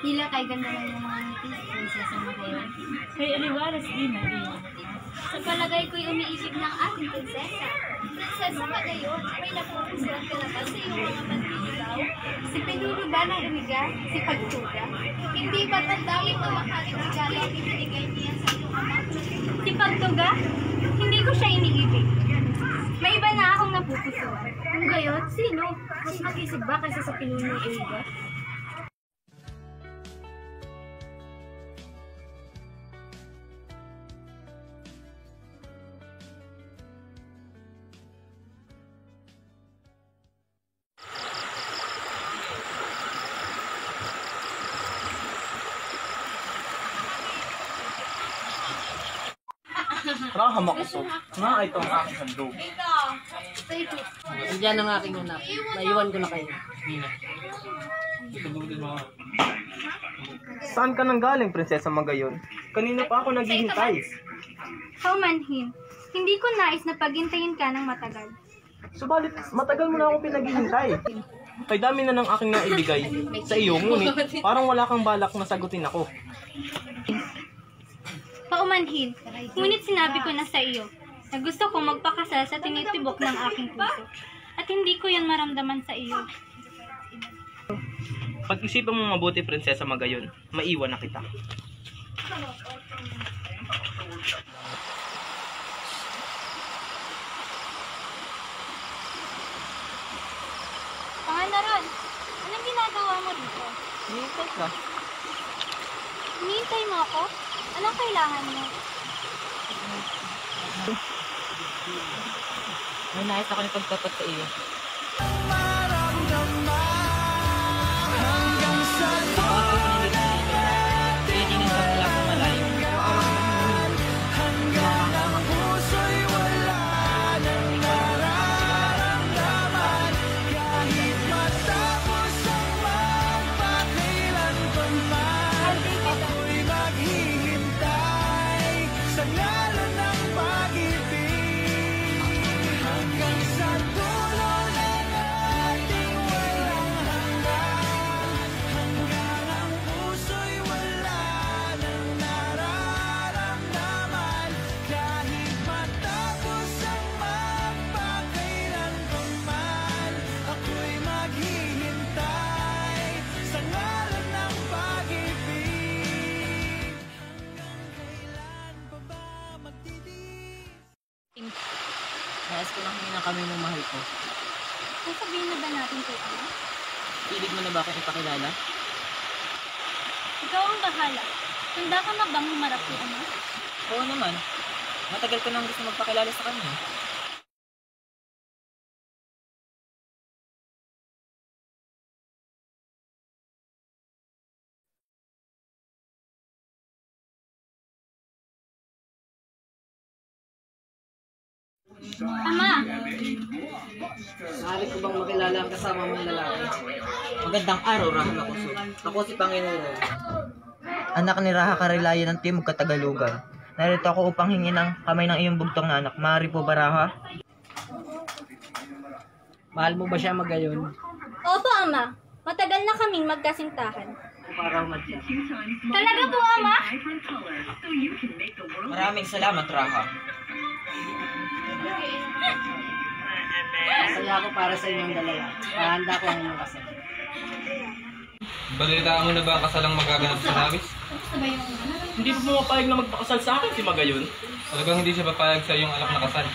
Tila kay ganda lang yung mga ngiti, prinsesa mo kayo. Kay aliwalas din na rin. Sa palagay ko'y umiibig ng ating prinsesa. Prinsesa ka ngayon, may napupusuan ka na ba sa iyong mga manliligaw? Si Pinuno ba ng umiga? Si Pagtuga? Hindi ba't ang dami ng makaling regalo ang ibinigay niya sa iyong ama? Si Pagtuga? Hindi ko siya iniibig. May iba na akong napupusuan. Kung gayon, sino? Mas mag-isip ba kaysa sa Pinuno ng umiga? Raha makusog. Nga ito ang aking handog. Nandiyan ang aking anak. Naiwan ko na kayo. Saan ka nang galing, Prinsesa Magayon? Kanina pa ako naghihintay. Paumanhin, hindi ko nais na paghintayin ka ng matagal. Subalit, matagal mo na akong pinaghihintay. Kay dami na ng aking naibigay sa iyo, ngunit parang wala kang balak na sagutin ako. Paumanhin, ngunit sinabi ko na sa iyo na gusto kong magpakasal sa tinitibok ng aking puso. At hindi ko yan maramdaman sa iyo. Pag-isipan mo mabuti, Prinsesa Magayon, maiwan na kita. Panganaran, anong ginagawa mo dito? Hintay ka. Hinihintay mo ako? Anong kailangan mo? May nais ako ni pagtapat sa iyo. Nais ko lang hingin kami ng mahal ko. Sasabihin na ba natin kay Ama? Ibig mo na ba akong ipakilala? Ikaw ang bahala. Handa ka na bang humarap kay Ama? Oo naman. Matagal ko nang gusto magpakilala sa kanya. Ama! Maaari ko bang makilala ang kasama mong lalaki? Magandang araw, Raha Makusog. Ako si Panginoon. Anak ni Raha Karilayan ng Timog Katagalugan. Narito ako upang hingin ang kamay ng iyong bugtong na anak. Maaari po ba, Raha? Mahal mo ba siya Magayon? Opo, Ama. Matagal na kaming magkasintahan. Para madya. Talaga po, Ama? Maraming salamat, Raha. Masaya ako para sa inyong dalawa. Hahanda ko ang inyong kasal. Balitaan mo na ba ang kasalang magaganap sa Nawis? Hindi mo pumapayag na magpakasal sa akin si Magayon? Talagang hindi siya papayag sa iyong anak na kasal.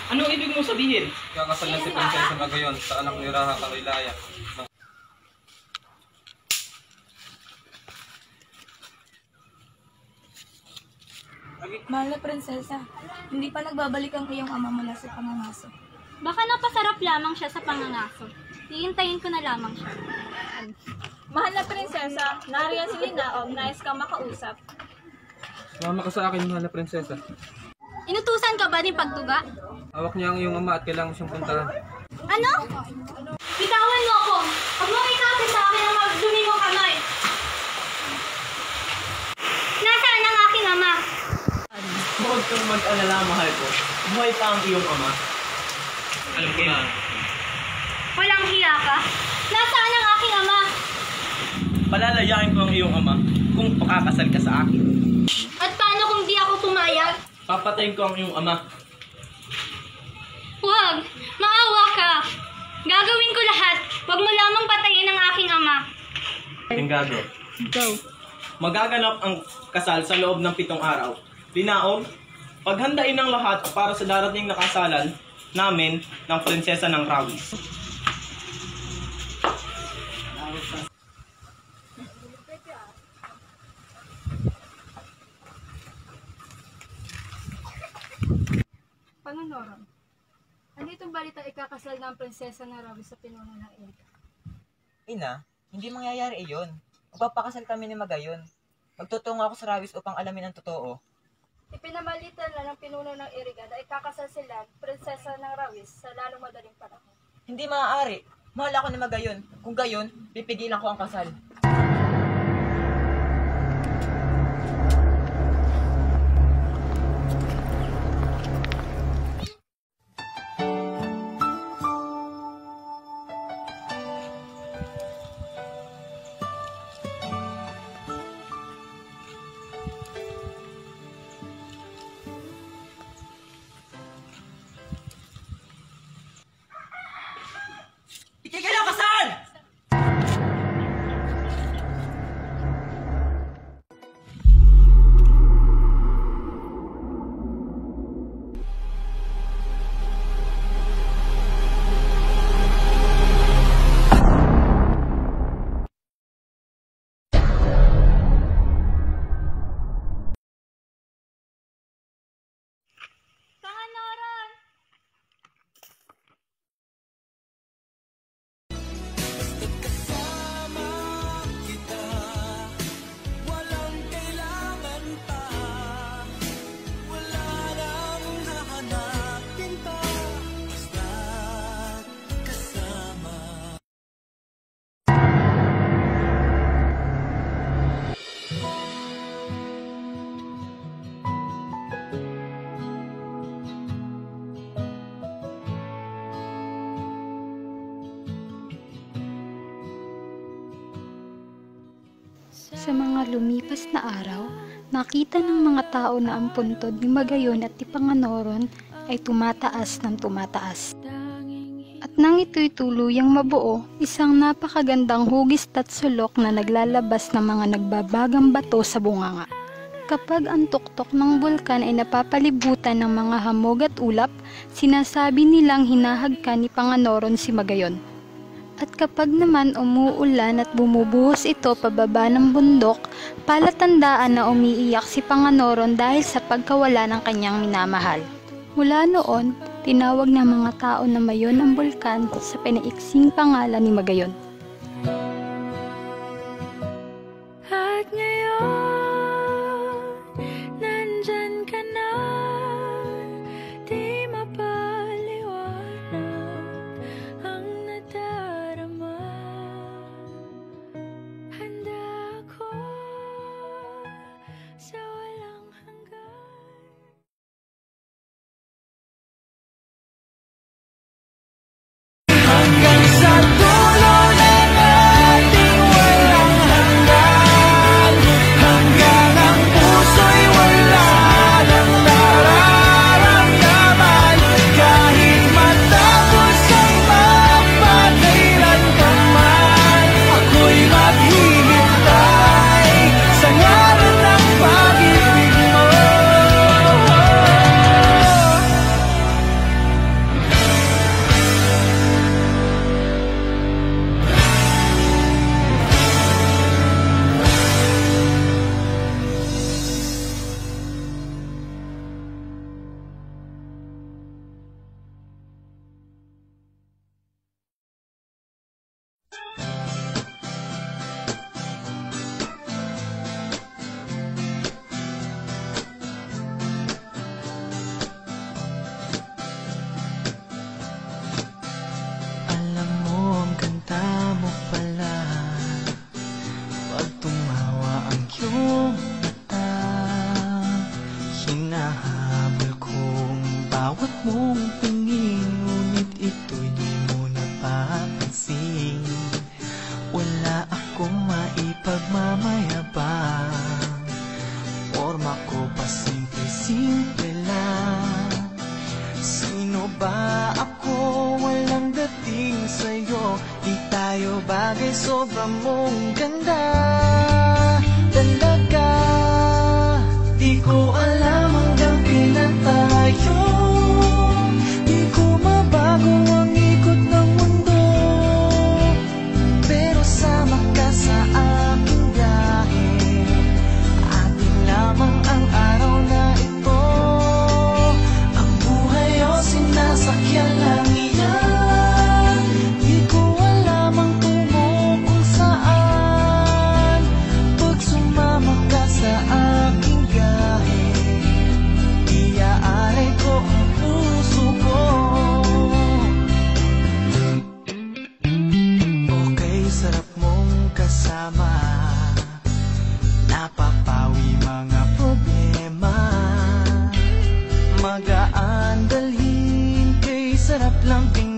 Anong ibig mo sabihin? Kakasal na si Prinsesa Magayon sa anak ni Raha Karilaya. Mahal na prinsesa, hindi pa nagbabalik ang iyong ama mula sa pangangaso. Baka napasarap lamang siya sa pangangaso. Hihintayin ko na lamang siya. Mahal na prinsesa, nariyan si Linaog, nais kang makausap. Sumama ka sa akin, mahal na prinsesa. Inutusan ka ba ni Pagtuga? Hawak niya ang iyong ama at kailangan mo siyang puntahan. Ano? Bitawan mo ako! Huwag mo ikapit sa akin ang magdumi mong kamay! Nasaan ang aking ama? Huwag kang mag-alala, mahal ko. Buhay pa ang iyong ama. Alam ko na. Walang hiya ka? Nasaan ang aking ama? palalayain ko ang iyong ama kung pakakasal ka sa akin. At paano kung di ako pumayag? Papatayin ko ang iyong ama. Huwag! Maawa ka! Gagawin ko lahat. Huwag mo lamang patayin ang aking ama. Engado. Go. Magaganap ang kasal sa loob ng 7 araw. Linaog, paghandain ng lahat para sa darating na kasalan namin ng prinsesa ng Rawis. Panganoron, ano itong balita ikakasal ng prinsesa ng Rawis sa pinuno ng Erika? Ina, hindi mangyayari iyon. Magpapakasal kami ni Magayon. Magtutungo ako sa Rawis upang alamin ang totoo. Ipinabalita na ng pinuno ng Erika na ikakasal sila, prinsesa ng Rawis, sa lalong madaling panahon. Hindi maaari. Mahal ako ni Magayon. Kung gayon, pipigilan ko ang kasal. Itigil ang kasal! Panganoron! Sa mga lumipas na araw, nakita ng mga tao na ang puntod ni Magayon at ni Panganoron ay tumataas ng tumataas. At nang ito'y tuluyang mabuo, isang napakagandang hugis at sulok na naglalabas ng mga nagbabagang bato sa bunganga. Kapag ang tuktok ng bulkan ay napapalibutan ng mga hamog at ulap, sinasabi nilang hinahagkan ni Panganoron si Magayon. At kapag naman umuulan at bumubuhos ito pababa ng bundok, palatandaan na umiiyak si Panganoron dahil sa pagkawala ng kanyang minamahal. Mula noon, tinawag ng mga tao na Mayon ang bulkan sa pinaiksing pangalan ni Magayon. At ngayon, nandyan ka na, di mapaliwanag ang nadarama. Handa ako sa walang hanggan. Hanggang sa dulo na tayo bagay sobrang mong ganda talaga. Di ko alam hanggang kailan tayo, di ko mabago ang ikot ng mundo, pero sama ka sa aking biyahe. Atin lamang ang araw na ito, ang buhay o sinasakyan lang iyan. Di ko alam ang tungo kung saan, pag sumama ka sa aking biyahe, iaalay ko ang puso ko. Okay, sarap mong kasama, napapawi mga problema. Magaan dalhin kay sarap lang tingnan.